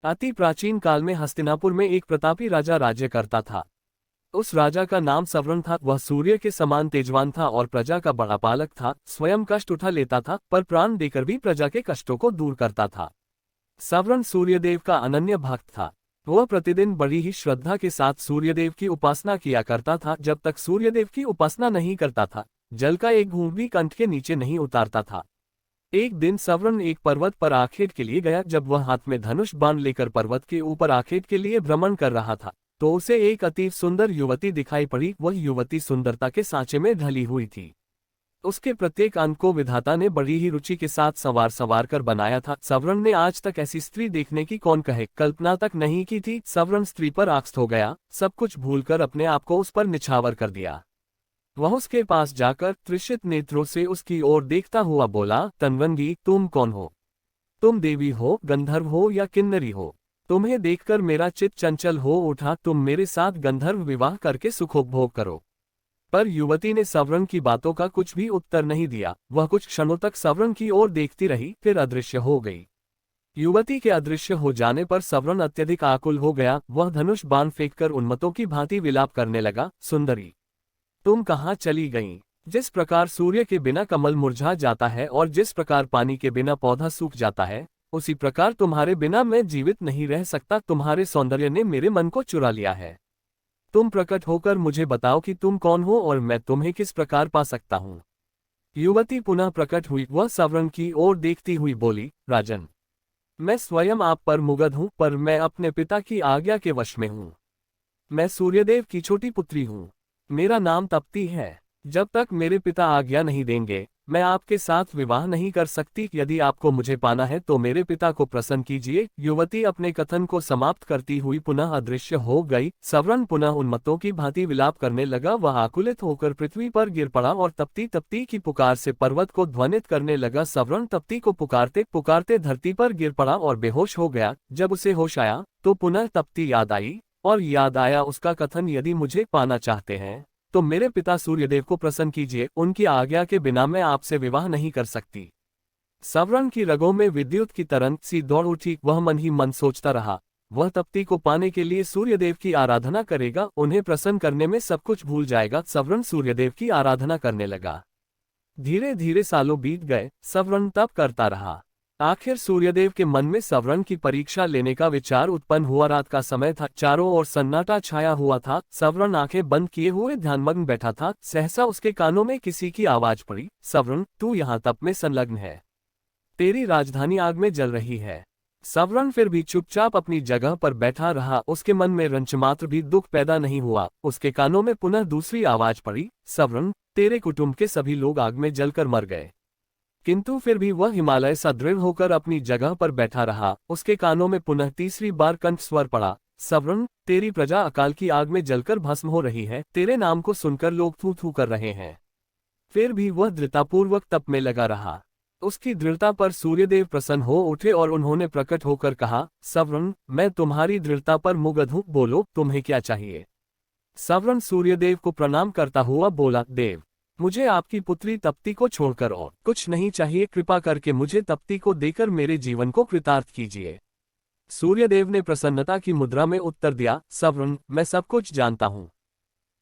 अति प्राचीन काल में हस्तिनापुर में एक प्रतापी राजा राज्य करता था। उस राजा का नाम सवर्ण था। वह सूर्य के समान तेजवान था और प्रजा का बड़ा पालक था। स्वयं कष्ट उठा लेता था पर प्राण देकर भी प्रजा के कष्टों को दूर करता था। सवर्ण सूर्यदेव का अनन्य भक्त था। वह प्रतिदिन बड़ी ही श्रद्धा के साथ सूर्यदेव की उपासना किया करता था। जब तक सूर्यदेव की उपासना नहीं करता था, जल का एक घूंट भी कंठ के नीचे नहीं उतारता था। एक दिन सवर्ण एक पर्वत पर आखेट के लिए गया। जब वह हाथ में धनुष बाण लेकर पर्वत के ऊपर आखेट के लिए भ्रमण कर रहा था, तो उसे एक अति सुंदर युवती दिखाई पड़ी। वह युवती सुंदरता के सांचे में ढली हुई थी। उसके प्रत्येक अंग को विधाता ने बड़ी ही रुचि के साथ संवार संवार कर बनाया था। सवर्ण ने आज तक ऐसी स्त्री देखने की कौन कहे कल्पना तक नहीं की थी। सवर्ण स्त्री पर आकृष्ट हो गया, सब कुछ भूलकर अपने आप को उस पर निछावर कर दिया। वह उसके पास जाकर त्रिषित नेत्रों से उसकी ओर देखता हुआ बोला, तन्वंगी, तुम कौन हो? तुम देवी हो, गंधर्व हो या किन्नरी हो? तुम्हें देखकर मेरा चित्त चंचल हो उठा। तुम मेरे साथ गंधर्व विवाह करके सुखोपभोग करो। पर युवती ने सवर्ण की बातों का कुछ भी उत्तर नहीं दिया। वह कुछ क्षणों तक सवर्ण की ओर देखती रही, फिर अदृश्य हो गई। युवती के अदृश्य हो जाने पर सवर्ण अत्यधिक आकुल हो गया। वह धनुष बाण फेंककर उन्मत्तों की भांति विलाप करने लगा, सुंदरी, तुम कहाँ चली गईं? जिस प्रकार सूर्य के बिना कमल मुरझा जाता है और जिस प्रकार पानी के बिना पौधा सूख जाता है, उसी प्रकार तुम्हारे बिना मैं जीवित नहीं रह सकता। तुम्हारे सौंदर्य ने मेरे मन को चुरा लिया है। तुम प्रकट होकर मुझे बताओ कि तुम कौन हो और मैं तुम्हें किस प्रकार पा सकता हूँ। युवती पुनः प्रकट हुई। वह सवर्ण की ओर देखती हुई बोली, राजन, मैं स्वयं आप पर मुग्ध हूँ, पर मैं अपने पिता की आज्ञा के वश में हूँ। मैं सूर्यदेव की छोटी पुत्री हूँ। मेरा नाम तप्ती है। जब तक मेरे पिता आज्ञा नहीं देंगे, मैं आपके साथ विवाह नहीं कर सकती। यदि आपको मुझे पाना है तो मेरे पिता को प्रसन्न कीजिए। युवती अपने कथन को समाप्त करती हुई पुनः अदृश्य हो गई। सवर्ण पुनः उन्मत्तों की भांति विलाप करने लगा। वह आकुलित होकर पृथ्वी पर गिर पड़ा और तप्ती तप्ती की पुकार से पर्वत को ध्वनित करने लगा। सवर्ण तप्ती को पुकारते पुकारते धरती पर गिर पड़ा और बेहोश हो गया। जब उसे होश आया तो पुनः तप्ती याद आई और याद आया उसका कथन, यदि मुझे पाना चाहते हैं तो मेरे पिता सूर्यदेव को प्रसन्न कीजिए। उनकी आज्ञा के बिना मैं आपसे विवाह नहीं कर सकती। सवर्ण की रगों में विद्युत की तरंग सी दौड़ उठी। वह मन ही मन सोचता रहा, वह तप्ती को पाने के लिए सूर्यदेव की आराधना करेगा, उन्हें प्रसन्न करने में सब कुछ भूल जाएगा। सवर्ण सूर्यदेव की आराधना करने लगा। धीरे धीरे सालों बीत गए। सवर्ण तप करता रहा। आखिर सूर्यदेव के मन में सवर्ण की परीक्षा लेने का विचार उत्पन्न हुआ। रात का समय था, चारों ओर सन्नाटा छाया हुआ था। सवर्ण आंखें बंद किए हुए ध्यानमग्न बैठा था। सहसा उसके कानों में किसी की आवाज पड़ी, सवर्ण, तू यहाँ तप में संलग्न है। तेरी राजधानी आग में जल रही है। सवर्ण फिर भी चुपचाप अपनी जगह पर बैठा रहा। उसके मन में रंचमात्र भी दुख पैदा नहीं हुआ। उसके कानों में पुनः दूसरी आवाज पड़ी, सवर्ण, तेरे कुटुंब के सभी लोग आग में जलकर मर गए। किंतु फिर भी वह हिमालय सा दृढ़ होकर अपनी जगह पर बैठा रहा। उसके कानों में पुनः तीसरी बार कंठ स्वर पड़ा, सवर्ण, तेरी प्रजा अकाल की आग में जलकर भस्म हो रही है। तेरे नाम को सुनकर लोग थू थू कर रहे हैं। फिर भी वह दृढ़तापूर्वक तप में लगा रहा। उसकी दृढ़ता पर सूर्यदेव प्रसन्न हो उठे और उन्होंने प्रकट होकर कहा, सवर्ण, मैं तुम्हारी दृढ़ता पर मुग्ध हूँ, बोलो तुम्हें क्या चाहिए। सवर्ण सूर्यदेव को प्रणाम करता हुआ बोला, देव, मुझे आपकी पुत्री तप्ती को छोड़कर और कुछ नहीं चाहिए। कृपा करके मुझे तप्ती को देकर मेरे जीवन को कृतार्थ कीजिए। सूर्यदेव ने प्रसन्नता की मुद्रा में उत्तर दिया, सवर्ण, मैं सब कुछ जानता हूँ।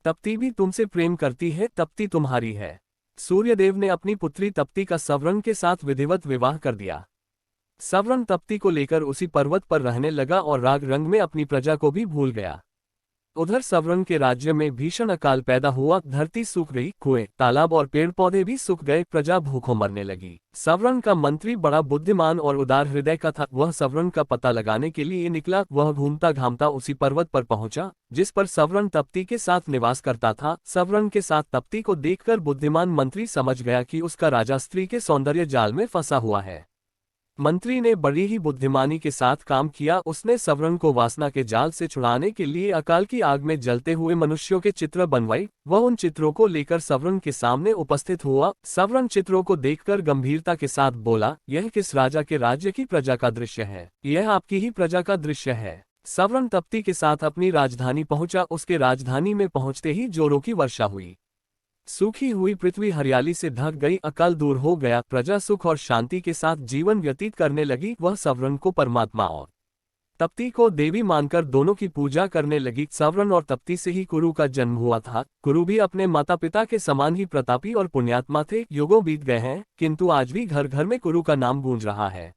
तप्ती भी तुमसे प्रेम करती है। तप्ती तुम्हारी है। सूर्यदेव ने अपनी पुत्री तप्ती का सवर्ण के साथ विधिवत विवाह कर दिया। सवर्ण तप्ती को लेकर उसी पर्वत पर रहने लगा और राग रंग में अपनी प्रजा को भी भूल गया। उधर सवर्ण के राज्य में भीषण अकाल पैदा हुआ। धरती सूख गई, कुएं, तालाब और पेड़ पौधे भी सूख गए। प्रजा भूखों मरने लगी। सवर्ण का मंत्री बड़ा बुद्धिमान और उदार हृदय का था। वह सवर्ण का पता लगाने के लिए निकला। वह घूमता घामता उसी पर्वत पर पहुंचा जिस पर सवर्ण तप्ती के साथ निवास करता था। सवर्ण के साथ तप्ती को देखकर बुद्धिमान मंत्री समझ गया कि उसका राजा स्त्री के सौंदर्य जाल में फंसा हुआ है। मंत्री ने बड़ी ही बुद्धिमानी के साथ काम किया। उसने सवर्ण को वासना के जाल से छुड़ाने के लिए अकाल की आग में जलते हुए मनुष्यों के चित्र बनवाई। वह उन चित्रों को लेकर सवर्ण के सामने उपस्थित हुआ। सवर्ण चित्रों को देखकर गंभीरता के साथ बोला, यह किस राजा के राज्य की प्रजा का दृश्य है? यह आपकी ही प्रजा का दृश्य है। सवर्ण तप्ती के साथ अपनी राजधानी पहुंचा। उसके राजधानी में पहुंचते ही जोरों की वर्षा हुई। सूखी हुई पृथ्वी हरियाली से ढक गई। अकाल दूर हो गया। प्रजा सुख और शांति के साथ जीवन व्यतीत करने लगी। वह सवर्ण को परमात्मा और तप्ती को देवी मानकर दोनों की पूजा करने लगी। सवर्ण और तप्ती से ही कुरु का जन्म हुआ था। कुरु भी अपने माता पिता के समान ही प्रतापी और पुण्यात्मा थे। युगों बीत गए हैं, किंतु आज भी घर घर में कुरु का नाम गूंज रहा है।